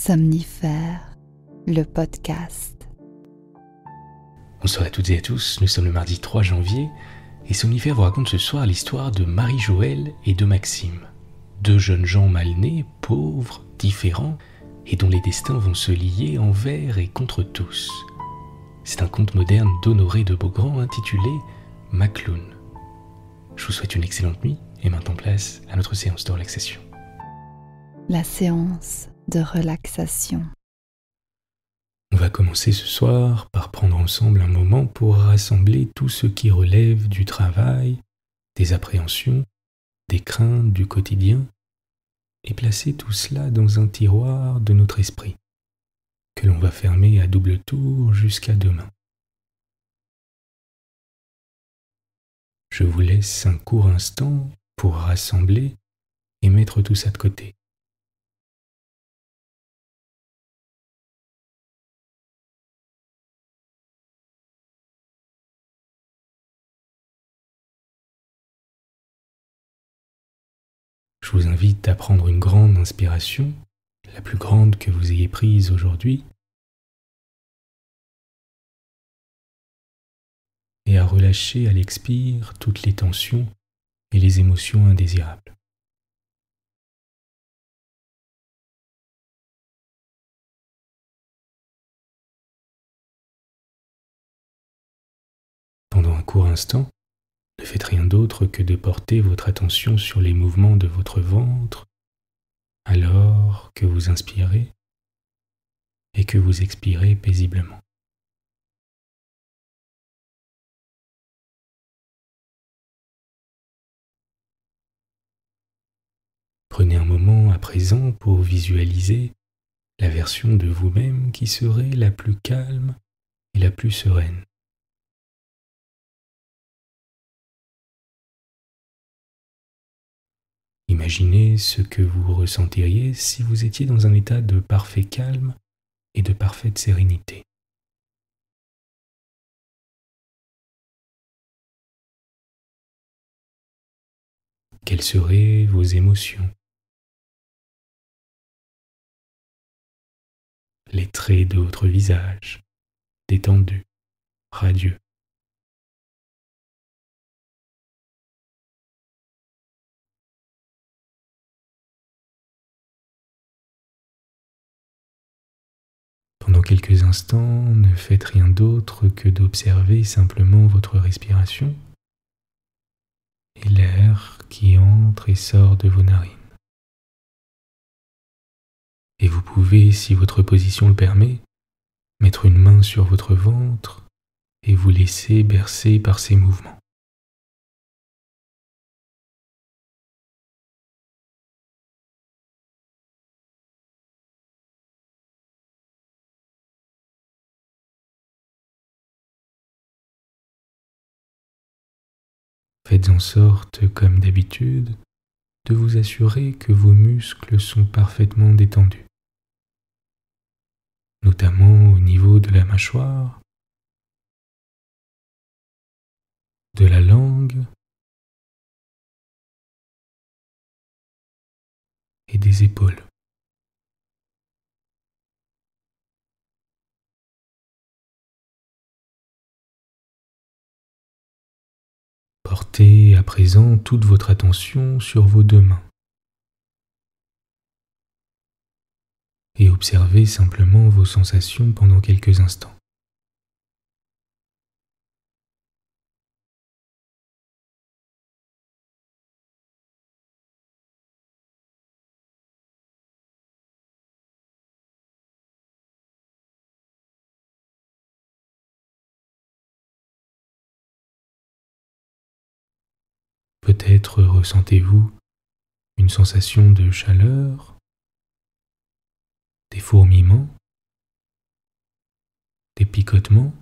Somnifère, le podcast. Bonsoir à toutes et à tous, nous sommes le mardi 3 janvier et Somnifère vous raconte ce soir l'histoire de Marie-Joëlle et de Maxime. Deux jeunes gens mal nés, pauvres, différents et dont les destins vont se lier envers et contre tous. C'est un conte moderne d'Honoré de Beaugrand intitulé Macloun. Je vous souhaite une excellente nuit et maintenant place à notre séance de relaxation. La séance de relaxation. On va commencer ce soir par prendre ensemble un moment pour rassembler tout ce qui relève du travail, des appréhensions, des craintes du quotidien et placer tout cela dans un tiroir de notre esprit que l'on va fermer à double tour jusqu'à demain. Je vous laisse un court instant pour rassembler et mettre tout ça de côté. Je vous invite à prendre une grande inspiration, la plus grande que vous ayez prise aujourd'hui, et à relâcher à l'expire toutes les tensions et les émotions indésirables. Pendant un court instant, ne faites rien d'autre que de porter votre attention sur les mouvements de votre ventre alors que vous inspirez et que vous expirez paisiblement. Prenez un moment à présent pour visualiser la version de vous-même qui serait la plus calme et la plus sereine. Imaginez ce que vous ressentiriez si vous étiez dans un état de parfait calme et de parfaite sérénité. Quelles seraient vos émotions? Les traits de votre visage, détendus, radieux. Pendant quelques instants, ne faites rien d'autre que d'observer simplement votre respiration et l'air qui entre et sort de vos narines. Et vous pouvez, si votre position le permet, mettre une main sur votre ventre et vous laisser bercer par ces mouvements. Faites en sorte, comme d'habitude, de vous assurer que vos muscles sont parfaitement détendus, notamment au niveau de la mâchoire, de la langue et des épaules. Portez à présent toute votre attention sur vos deux mains et observez simplement vos sensations pendant quelques instants. Peut-être ressentez-vous une sensation de chaleur, des fourmillements, des picotements.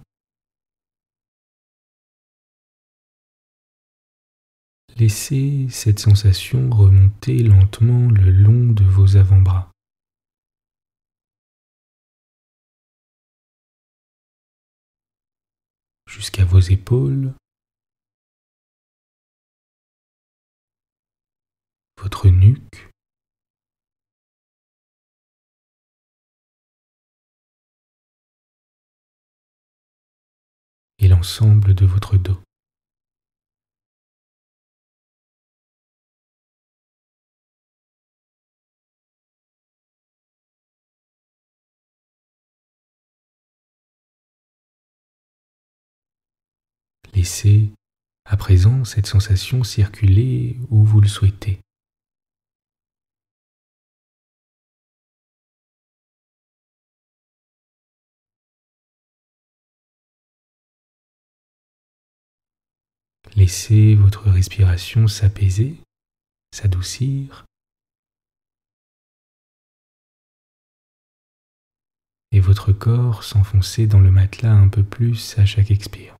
Laissez cette sensation remonter lentement le long de vos avant-bras. Jusqu'à vos épaules, votre nuque, et l'ensemble de votre dos. Laissez à présent cette sensation circuler où vous le souhaitez. Laissez votre respiration s'apaiser, s'adoucir, et votre corps s'enfoncer dans le matelas un peu plus à chaque expire.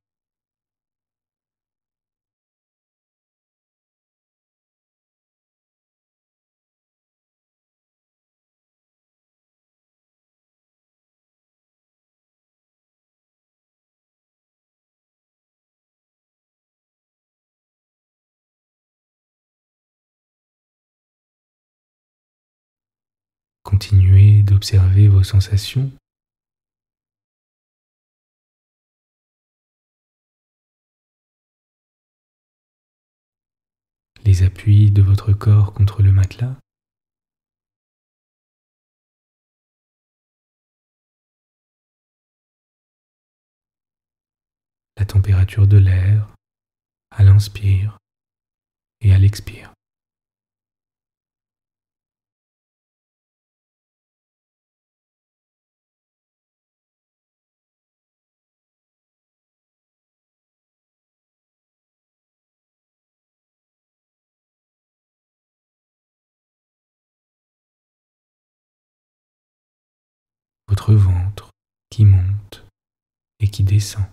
Continuez d'observer vos sensations. Les appuis de votre corps contre le matelas. La température de l'air à l'inspire et à l'expire. Votre ventre qui monte et qui descend.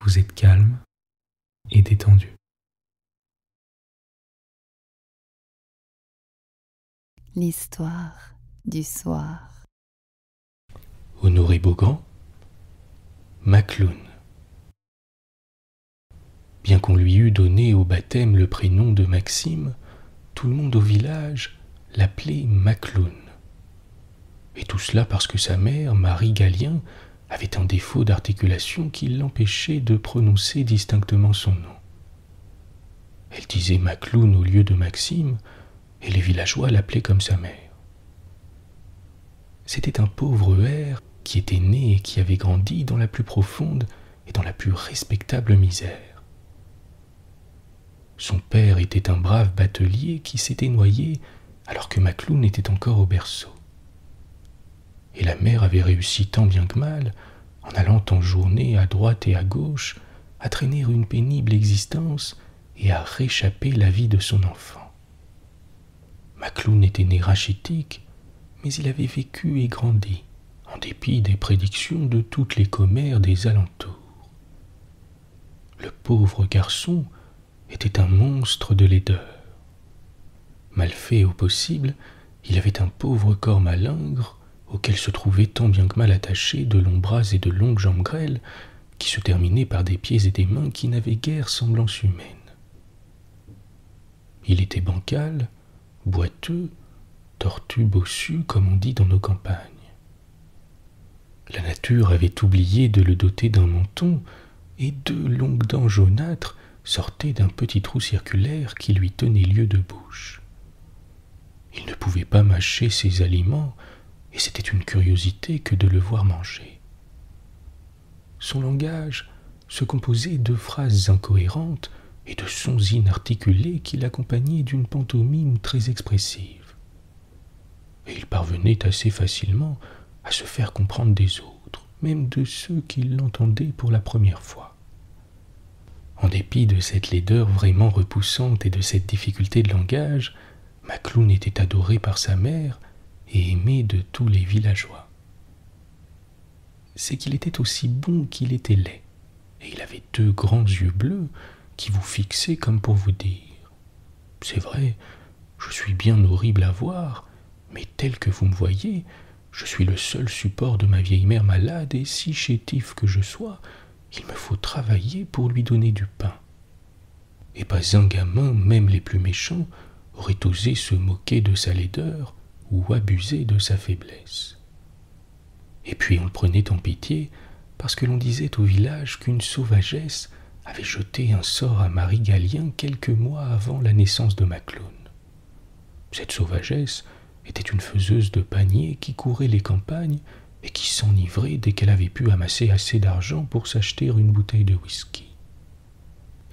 Vous êtes calme et détendu. L'histoire du soir. Honoré Beaugrand, Macloun. Bien qu'on lui eût donné au baptême le prénom de Maxime, tout le monde au village l'appelait Macloun. Et tout cela parce que sa mère, Marie Gallien, avait un défaut d'articulation qui l'empêchait de prononcer distinctement son nom. Elle disait Macloun au lieu de Maxime, et les villageois l'appelaient comme sa mère. C'était un pauvre hère qui était né et qui avait grandi dans la plus profonde et dans la plus respectable misère. Son père était un brave batelier qui s'était noyé alors que Macloun était encore au berceau. Et la mère avait réussi tant bien que mal, en allant en journée à droite et à gauche, à traîner une pénible existence et à réchapper la vie de son enfant. Macloun était né rachitique, mais il avait vécu et grandi, en dépit des prédictions de toutes les commères des alentours. Le pauvre garçon était un monstre de laideur. Mal fait au possible, il avait un pauvre corps malingre, auquel se trouvaient tant bien que mal attachés de longs bras et de longues jambes grêles, qui se terminaient par des pieds et des mains qui n'avaient guère semblance humaine. Il était bancal, boiteux, tortu bossu, comme on dit dans nos campagnes. La nature avait oublié de le doter d'un menton, et deux longues dents jaunâtres sortaient d'un petit trou circulaire qui lui tenait lieu de bouche. Il ne pouvait pas mâcher ses aliments, et c'était une curiosité que de le voir manger. Son langage se composait de phrases incohérentes et de sons inarticulés qui l'accompagnaient d'une pantomime très expressive. Et il parvenait assez facilement à se faire comprendre des autres, même de ceux qui l'entendaient pour la première fois. En dépit de cette laideur vraiment repoussante et de cette difficulté de langage, Macloun était adoré par sa mère et aimé de tous les villageois. C'est qu'il était aussi bon qu'il était laid, et il avait deux grands yeux bleus qui vous fixaient comme pour vous dire « C'est vrai, je suis bien horrible à voir, mais tel que vous me voyez, je suis le seul support de ma vieille mère malade, et si chétif que je sois, il me faut travailler pour lui donner du pain. Et pas un gamin, même les plus méchants, aurait osé se moquer de sa laideur ou abuser de sa faiblesse. Et puis on le prenait en pitié, parce que l'on disait au village qu'une sauvagesse avait jeté un sort à Marie Gallien quelques mois avant la naissance de Macloune. Cette sauvagesse était une faiseuse de paniers qui courait les campagnes et qui s'enivrait dès qu'elle avait pu amasser assez d'argent pour s'acheter une bouteille de whisky.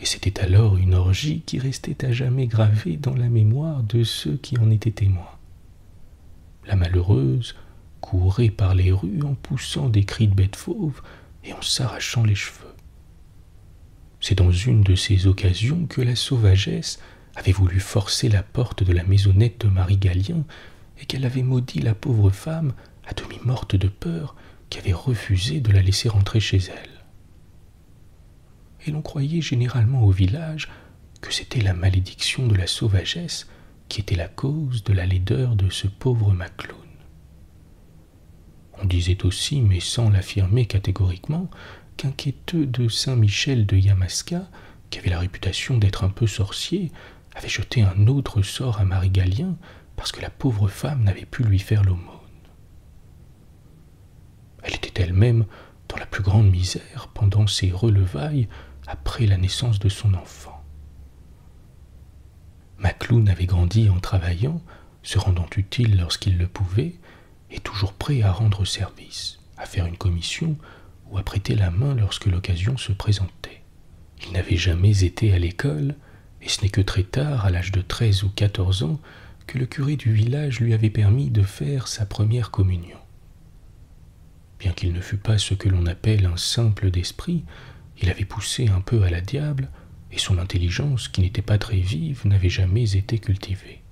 Et c'était alors une orgie qui restait à jamais gravée dans la mémoire de ceux qui en étaient témoins. La malheureuse courait par les rues en poussant des cris de bête fauve et en s'arrachant les cheveux. C'est dans une de ces occasions que la sauvagesse avait voulu forcer la porte de la maisonnette de Marie Gallien et qu'elle avait maudit la pauvre femme, à demi morte de peur, qui avait refusé de la laisser rentrer chez elle. Et l'on croyait généralement au village que c'était la malédiction de la sauvagesse qui était la cause de la laideur de ce pauvre Macloune. On disait aussi, mais sans l'affirmer catégoriquement, qu'un quêteux de Saint-Michel de Yamaska, qui avait la réputation d'être un peu sorcier, avait jeté un autre sort à Marie Gallien parce que la pauvre femme n'avait pu lui faire l'aumône. Elle était elle-même dans la plus grande misère pendant ses relevailles après la naissance de son enfant. Macloune avait grandi en travaillant, se rendant utile lorsqu'il le pouvait, et toujours prêt à rendre service, à faire une commission ou à prêter la main lorsque l'occasion se présentait. Il n'avait jamais été à l'école, et ce n'est que très tard, à l'âge de 13 ou 14 ans, que le curé du village lui avait permis de faire sa première communion. Bien qu'il ne fût pas ce que l'on appelle un simple d'esprit, il avait poussé un peu à la diable, et son intelligence, qui n'était pas très vive, n'avait jamais été cultivée.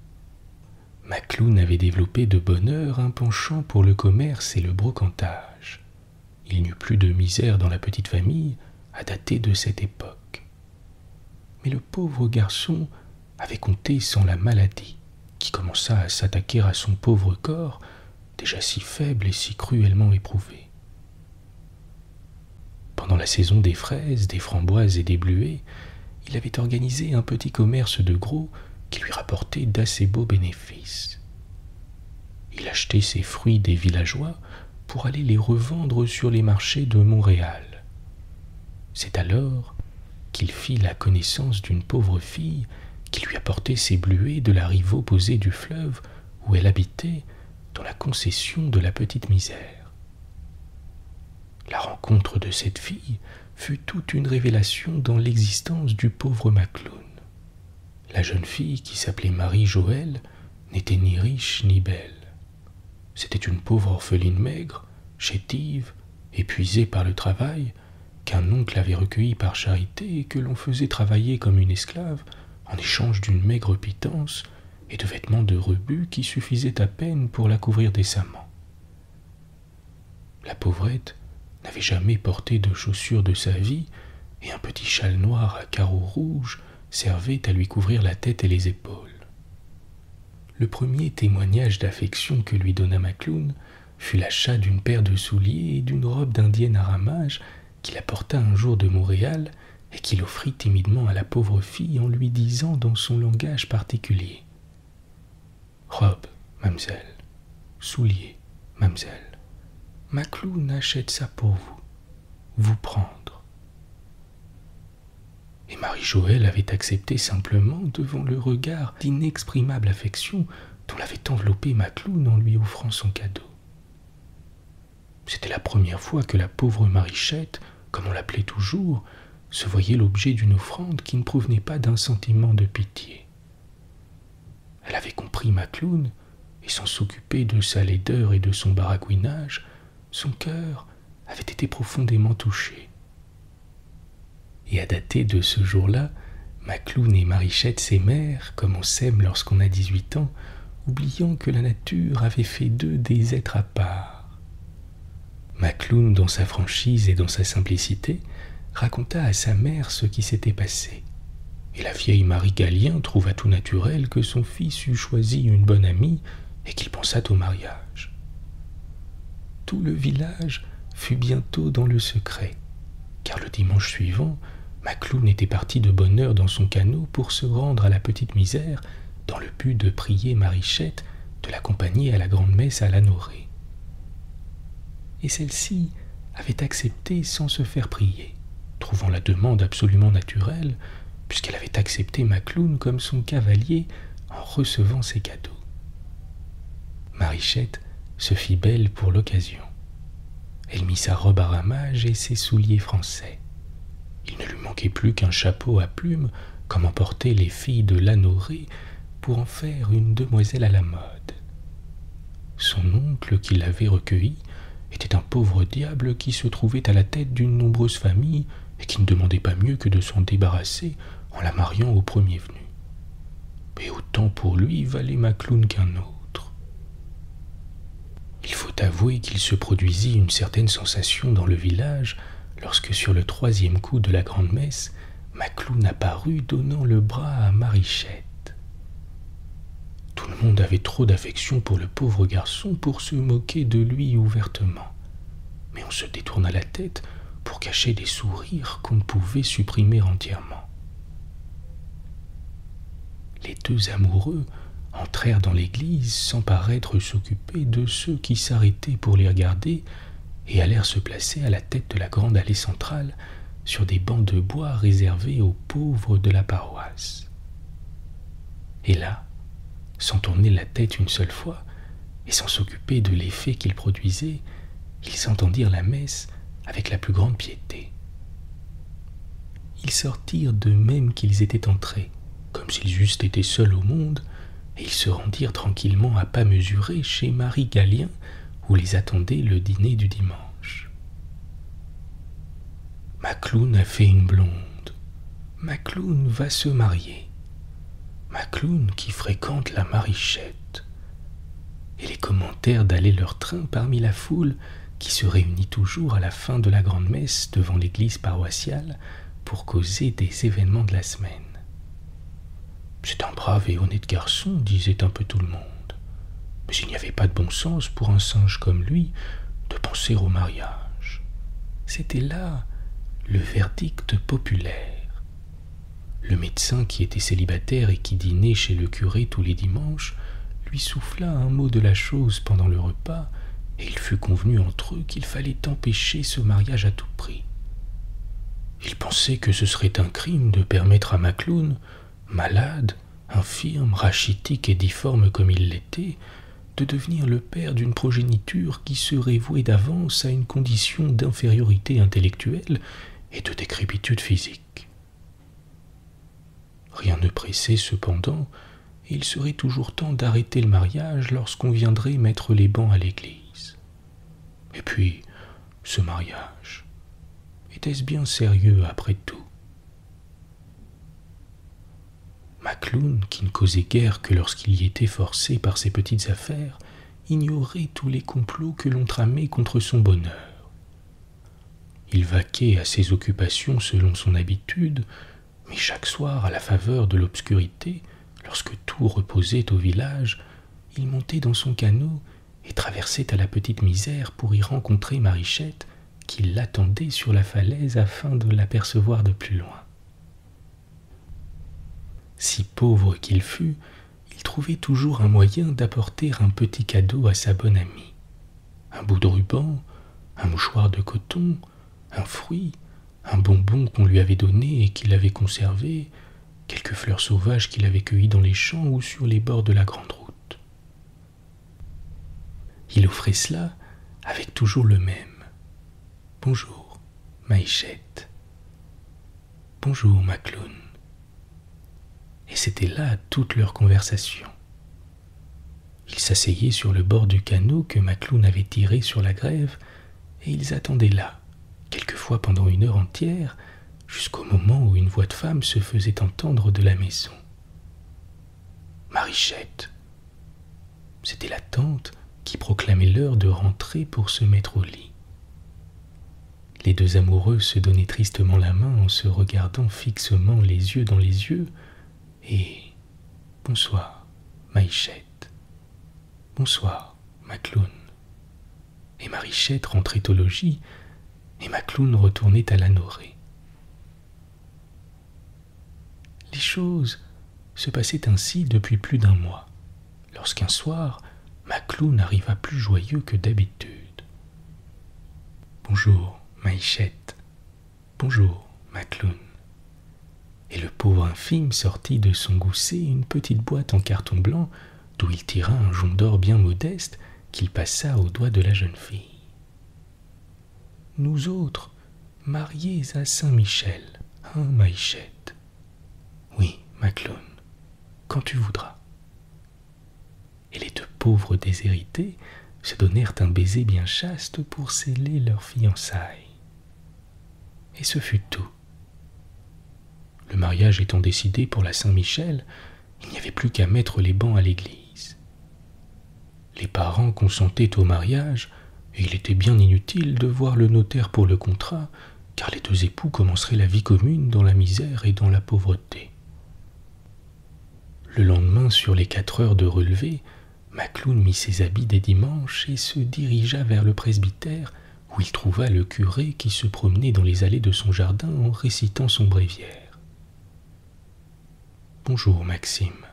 Macloune avait développé de bonne heure un penchant pour le commerce et le brocantage. Il n'y eut plus de misère dans la petite famille à dater de cette époque. Mais le pauvre garçon avait compté sans la maladie, qui commença à s'attaquer à son pauvre corps, déjà si faible et si cruellement éprouvé. Pendant la saison des fraises, des framboises et des bleuets, il avait organisé un petit commerce de gros qui lui rapportait d'assez beaux bénéfices. Il achetait ses fruits des villageois pour aller les revendre sur les marchés de Montréal. C'est alors qu'il fit la connaissance d'une pauvre fille qui lui apportait ses bleuets de la rive opposée du fleuve où elle habitait, dans la concession de la Petite Misère. La rencontre de cette fille fut toute une révélation dans l'existence du pauvre Macloune. La jeune fille, qui s'appelait Marie-Joëlle, n'était ni riche ni belle. C'était une pauvre orpheline maigre, chétive, épuisée par le travail, qu'un oncle avait recueillie par charité et que l'on faisait travailler comme une esclave en échange d'une maigre pitance et de vêtements de rebut qui suffisaient à peine pour la couvrir décemment. La pauvrette n'avait jamais porté de chaussures de sa vie, et un petit châle noir à carreaux rouges servait à lui couvrir la tête et les épaules. Le premier témoignage d'affection que lui donna Macloune fut l'achat d'une paire de souliers et d'une robe d'indienne à ramages qu'il apporta un jour de Montréal et qu'il offrit timidement à la pauvre fille en lui disant dans son langage particulier: « Robe, mamselle, souliers, mamselle. Macloune achète ça pour vous, vous prendre. » Et Marie-Joëlle avait accepté simplement devant le regard d'inexprimable affection dont l'avait enveloppé Macloune en lui offrant son cadeau. C'était la première fois que la pauvre Marichette, comme on l'appelait toujours, se voyait l'objet d'une offrande qui ne provenait pas d'un sentiment de pitié. Elle avait compris Macloune, et sans s'occuper de sa laideur et de son baragouinage, son cœur avait été profondément touché. Et à dater de ce jour-là, Macloune et Marichette s'aimèrent comme on s'aime lorsqu'on a 18 ans, oubliant que la nature avait fait d'eux des êtres à part. Macloune, dans sa franchise et dans sa simplicité, raconta à sa mère ce qui s'était passé. et la vieille Marie Gallien trouva tout naturel que son fils eût choisi une bonne amie et qu'il pensât au mariage. Tout le village fut bientôt dans le secret, car le dimanche suivant, Macloune était parti de bonne heure dans son canot pour se rendre à la Petite Misère dans le but de prier Marichette de l'accompagner à la grande-messe à Lanoraie. Et celle-ci avait accepté sans se faire prier, trouvant la demande absolument naturelle, puisqu'elle avait accepté Macloune comme son cavalier en recevant ses cadeaux. Marichette se fit belle pour l'occasion. Elle mit sa robe à ramage et ses souliers français. Il ne lui manquait plus qu'un chapeau à plumes, comme en portaient les filles de Lanoraie, pour en faire une demoiselle à la mode. Son oncle, qui l'avait recueillie, était un pauvre diable qui se trouvait à la tête d'une nombreuse famille et qui ne demandait pas mieux que de s'en débarrasser en la mariant au premier venu. Et autant pour lui valait Macloune qu'un autre. Il faut avouer qu'il se produisit une certaine sensation dans le village lorsque sur le 3e coup de la grande-messe, Macloune apparut donnant le bras à Marichette. Tout le monde avait trop d'affection pour le pauvre garçon pour se moquer de lui ouvertement, mais on se détourna la tête pour cacher des sourires qu'on ne pouvait supprimer entièrement. Les deux amoureux entrèrent dans l'église sans paraître s'occuper de ceux qui s'arrêtaient pour les regarder et allèrent se placer à la tête de la grande allée centrale sur des bancs de bois réservés aux pauvres de la paroisse. Et là, sans tourner la tête une seule fois et sans s'occuper de l'effet qu'ils produisaient, ils entendirent la messe avec la plus grande piété. Ils sortirent de même qu'ils étaient entrés, comme s'ils eussent été seuls au monde, et ils se rendirent tranquillement à pas mesurés chez Marie Gallien, où les attendait le dîner du dimanche. Macloune a fait une blonde. Macloune va se marier. Macloune qui fréquente la Marichette. Et les commentaires d'aller leur train parmi la foule qui se réunit toujours à la fin de la grande-messe devant l'église paroissiale pour causer des événements de la semaine. C'est un brave et honnête garçon, disait un peu tout le monde. Mais il n'y avait pas de bon sens pour un singe comme lui de penser au mariage. C'était là le verdict populaire. Le médecin qui était célibataire et qui dînait chez le curé tous les dimanches lui souffla un mot de la chose pendant le repas et il fut convenu entre eux qu'il fallait empêcher ce mariage à tout prix. Il pensait que ce serait un crime de permettre à Macloune, malade, infirme, rachitique et difforme comme il l'était, de devenir le père d'une progéniture qui serait vouée d'avance à une condition d'infériorité intellectuelle et de décrépitude physique. Rien ne pressait cependant, et il serait toujours temps d'arrêter le mariage lorsqu'on viendrait mettre les bancs à l'église. Et puis, ce mariage, était-ce bien sérieux après tout? Macloune, qui ne causait guère que lorsqu'il y était forcé par ses petites affaires, ignorait tous les complots que l'on tramait contre son bonheur. Il vaquait à ses occupations selon son habitude, mais chaque soir, à la faveur de l'obscurité, lorsque tout reposait au village, il montait dans son canot et traversait à la Petite Misère pour y rencontrer Marichette, qui l'attendait sur la falaise afin de l'apercevoir de plus loin. Si pauvre qu'il fût, il trouvait toujours un moyen d'apporter un petit cadeau à sa bonne amie. Un bout de ruban, un mouchoir de coton, un fruit, un bonbon qu'on lui avait donné et qu'il avait conservé, quelques fleurs sauvages qu'il avait cueillies dans les champs ou sur les bords de la grande route. Il offrait cela avec toujours le même. « Bonjour, Marichette. Bonjour, Macloune. » Et c'était là toute leur conversation. Ils s'asseyaient sur le bord du canot que Macloune avait tiré sur la grève, et ils attendaient là, quelquefois pendant 1 heure entière, jusqu'au moment où une voix de femme se faisait entendre de la maison. Marichette. C'était la tante qui proclamait l'heure de rentrer pour se mettre au lit. Les deux amoureux se donnaient tristement la main en se regardant fixement les yeux dans les yeux, et « Bonsoir, Maïchette. Bonsoir, Macloune. » Et Marichette rentrait au logis, et Macloune retournait à l'Anorée. Les choses se passaient ainsi depuis plus d'un mois, lorsqu'un soir, Macloune arriva plus joyeux que d'habitude. « Bonjour, Maïchette. Bonjour, Macloune. » Et le pauvre infime sortit de son gousset une petite boîte en carton blanc, d'où il tira un jonc d'or bien modeste qu'il passa au doigt de la jeune fille. « Nous autres, mariés à Saint-Michel, hein, Maïchette? »« Oui, Macloune, quand tu voudras. » Et les deux pauvres déshérités se donnèrent un baiser bien chaste pour sceller leurs fiançailles. Et ce fut tout. Le mariage étant décidé pour la Saint-Michel, il n'y avait plus qu'à mettre les bancs à l'église. Les parents consentaient au mariage, et il était bien inutile de voir le notaire pour le contrat, car les deux époux commenceraient la vie commune dans la misère et dans la pauvreté. Le lendemain, sur les 4 heures de relevé, Macloune mit ses habits des dimanches et se dirigea vers le presbytère, où il trouva le curé qui se promenait dans les allées de son jardin en récitant son bréviaire. « Bonjour, Maxime. »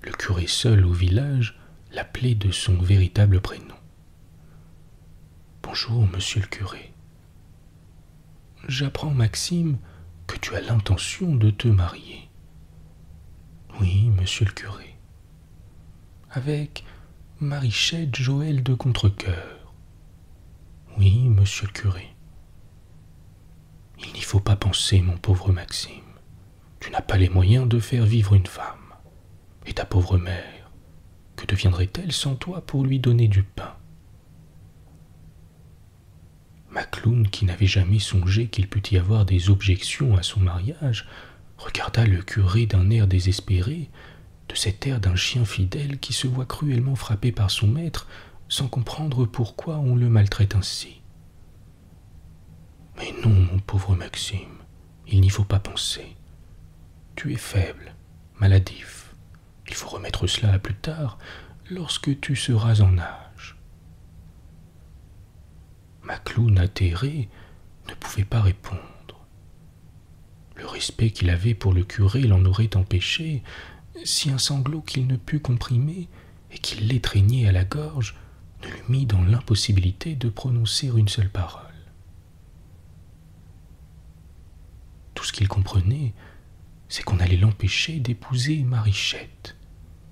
Le curé seul au village l'appelait de son véritable prénom. « Bonjour, monsieur le curé. J'apprends, Maxime, que tu as l'intention de te marier. »« Oui, monsieur le curé. »« Avec Marichette Joël de Contrecœur. »« Oui, monsieur le curé. »« Il n'y faut pas penser, mon pauvre Maxime. Tu n'as pas les moyens de faire vivre une femme. Et ta pauvre mère, que deviendrait-elle sans toi pour lui donner du pain ? » Macloune, qui n'avait jamais songé qu'il pût y avoir des objections à son mariage, regarda le curé d'un air désespéré, de cet air d'un chien fidèle qui se voit cruellement frappé par son maître sans comprendre pourquoi on le maltraite ainsi. « Mais non, mon pauvre Maxime, il n'y faut pas penser. Tu es faible, maladif. Il faut remettre cela à plus tard, lorsque tu seras en âge. » Macloune, atterré, ne pouvait pas répondre. Le respect qu'il avait pour le curé l'en aurait empêché, si un sanglot qu'il ne put comprimer et qui l'étreignait à la gorge ne l'eût mis dans l'impossibilité de prononcer une seule parole. Tout ce qu'il comprenait, c'est qu'on allait l'empêcher d'épouser Marichette,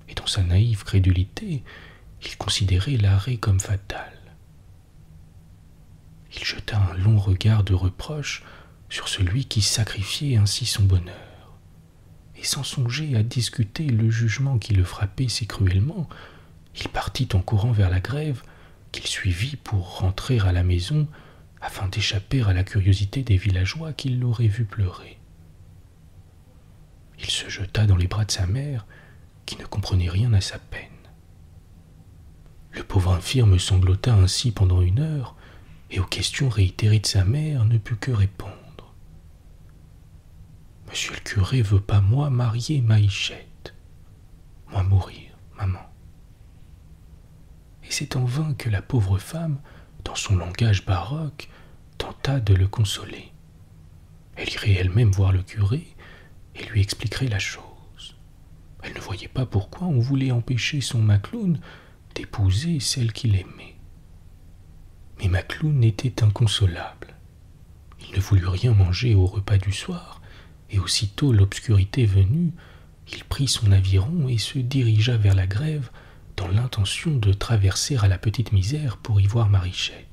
et dans sa naïve crédulité, il considérait l'arrêt comme fatal. Il jeta un long regard de reproche sur celui qui sacrifiait ainsi son bonheur, et sans songer à discuter le jugement qui le frappait si cruellement, il partit en courant vers la grève, qu'il suivit pour rentrer à la maison, afin d'échapper à la curiosité des villageois qui l'auraient vu pleurer. Il se jeta dans les bras de sa mère, qui ne comprenait rien à sa peine. Le pauvre infirme sanglota ainsi pendant 1 heure, et aux questions réitérées de sa mère ne put que répondre. « Monsieur le curé veut pas moi marier Maïchette, moi mourir, maman. » Et c'est en vain que la pauvre femme, dans son langage baroque, tenta de le consoler. Elle irait elle-même voir le curé et lui expliquerait la chose. Elle ne voyait pas pourquoi on voulait empêcher son Macloune d'épouser celle qu'il aimait. Mais Macloune était inconsolable. Il ne voulut rien manger au repas du soir, et aussitôt l'obscurité venue, il prit son aviron et se dirigea vers la grève dans l'intention de traverser à la Petite Misère pour y voir Marichette.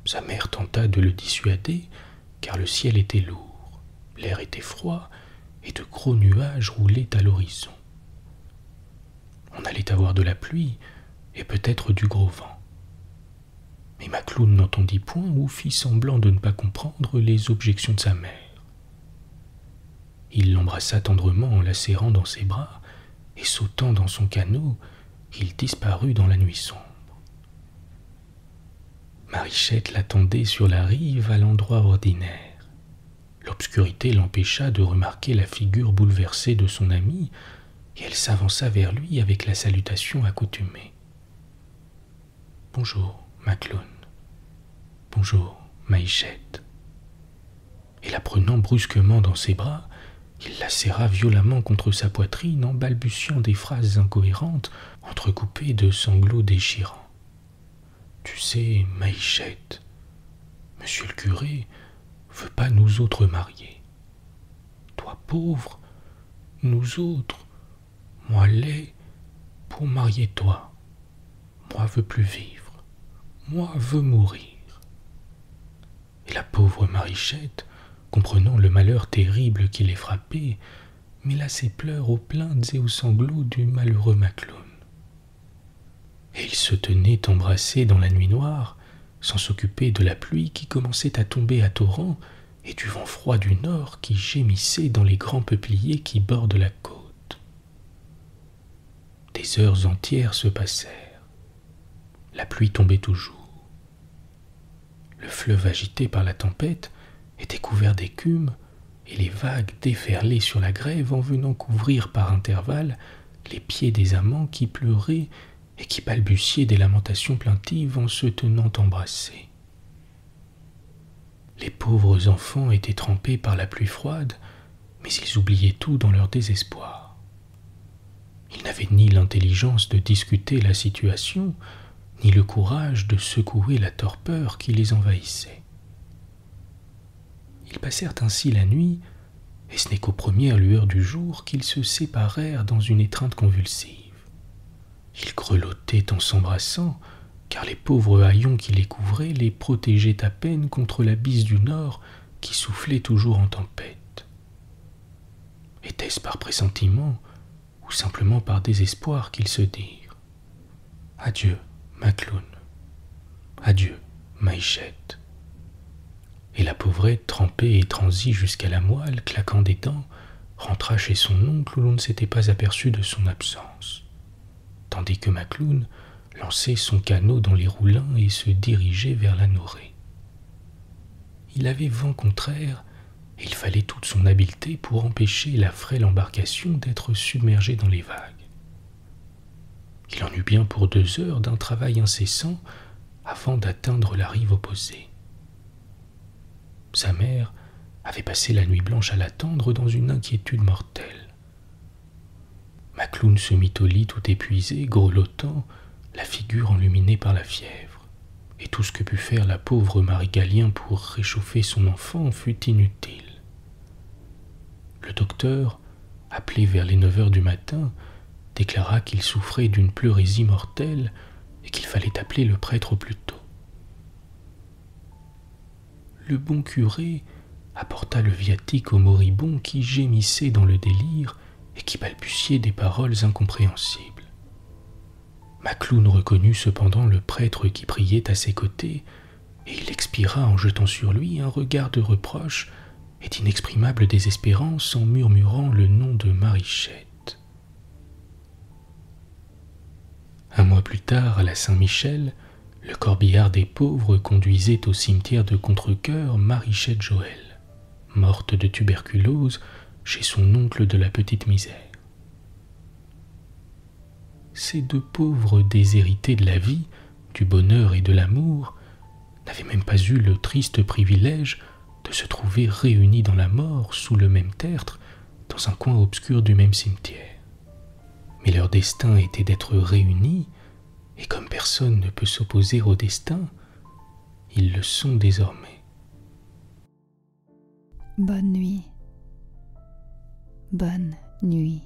Sa mère tenta de le dissuader, car le ciel était lourd, l'air était froid, et de gros nuages roulaient à l'horizon. On allait avoir de la pluie, et peut-être du gros vent. Mais Macloune n'entendit point ou fit semblant de ne pas comprendre les objections de sa mère. Il l'embrassa tendrement en la serrant dans ses bras, et sautant dans son canot, il disparut dans la nuit sombre. Marichette l'attendait sur la rive à l'endroit ordinaire. L'obscurité l'empêcha de remarquer la figure bouleversée de son ami, et elle s'avança vers lui avec la salutation accoutumée. « Bonjour, Macloune. Bonjour, Marichette. » Et la prenant brusquement dans ses bras, il la serra violemment contre sa poitrine en balbutiant des phrases incohérentes, entrecoupées de sanglots déchirants. « Tu sais, Marichette, monsieur le curé veut pas nous autres marier. Toi pauvre, nous autres, moi laid, pour marier toi. Moi veux plus vivre, moi veux mourir. » Et la pauvre Marichette, comprenant le malheur terrible qui les frappait, mêla ses pleurs aux plaintes et aux sanglots du malheureux Macloune. Et ils se tenaient embrassés dans la nuit noire, sans s'occuper de la pluie qui commençait à tomber à torrents et du vent froid du nord qui gémissait dans les grands peupliers qui bordent la côte. Des heures entières se passèrent. La pluie tombait toujours. Le fleuve agité par la tempête était couvert d'écume, et les vagues déferlaient sur la grève en venant couvrir par intervalles les pieds des amants qui pleuraient et qui balbutiaient des lamentations plaintives en se tenant embrassés. Les pauvres enfants étaient trempés par la pluie froide, mais ils oubliaient tout dans leur désespoir. Ils n'avaient ni l'intelligence de discuter la situation, ni le courage de secouer la torpeur qui les envahissait. Ils passèrent ainsi la nuit, et ce n'est qu'aux premières lueurs du jour qu'ils se séparèrent dans une étreinte convulsive. Ils grelottaient en s'embrassant, car les pauvres haillons qui les couvraient les protégeaient à peine contre la bise du nord qui soufflait toujours en tempête. Était-ce par pressentiment ou simplement par désespoir qu'ils se dirent « Adieu, Macloune. Adieu, Marichette. » Et la pauvrette, trempée et transie jusqu'à la moelle, claquant des dents, rentra chez son oncle où l'on ne s'était pas aperçu de son absence, tandis que Macloune lançait son canot dans les roulins et se dirigeait vers la Norée. Il avait vent contraire, et il fallait toute son habileté pour empêcher la frêle embarcation d'être submergée dans les vagues. Il en eut bien pour 2 heures d'un travail incessant avant d'atteindre la rive opposée. Sa mère avait passé la nuit blanche à l'attendre dans une inquiétude mortelle. Macloune se mit au lit tout épuisé, grelottant, la figure enluminée par la fièvre, et tout ce que put faire la pauvre Marie Gallien pour réchauffer son enfant fut inutile. Le docteur, appelé vers les 9 heures du matin, déclara qu'il souffrait d'une pleurésie mortelle et qu'il fallait appeler le prêtre au plus tôt. Le bon curé apporta le viatique au moribond qui gémissait dans le délire et qui balbutiait des paroles incompréhensibles. Macloune reconnut cependant le prêtre qui priait à ses côtés, et il expira en jetant sur lui un regard de reproche et d'inexprimable désespérance en murmurant le nom de Marichette. Un mois plus tard, à la Saint-Michel, le corbillard des pauvres conduisait au cimetière de Contrecœur Marichette Joël, morte de tuberculose chez son oncle de la Petite Misère. Ces 2 pauvres déshérités de la vie, du bonheur et de l'amour n'avaient même pas eu le triste privilège de se trouver réunis dans la mort sous le même tertre, dans un coin obscur du même cimetière. Mais leur destin était d'être réunis, et comme personne ne peut s'opposer au destin, ils le sont désormais. Bonne nuit. Bonne nuit.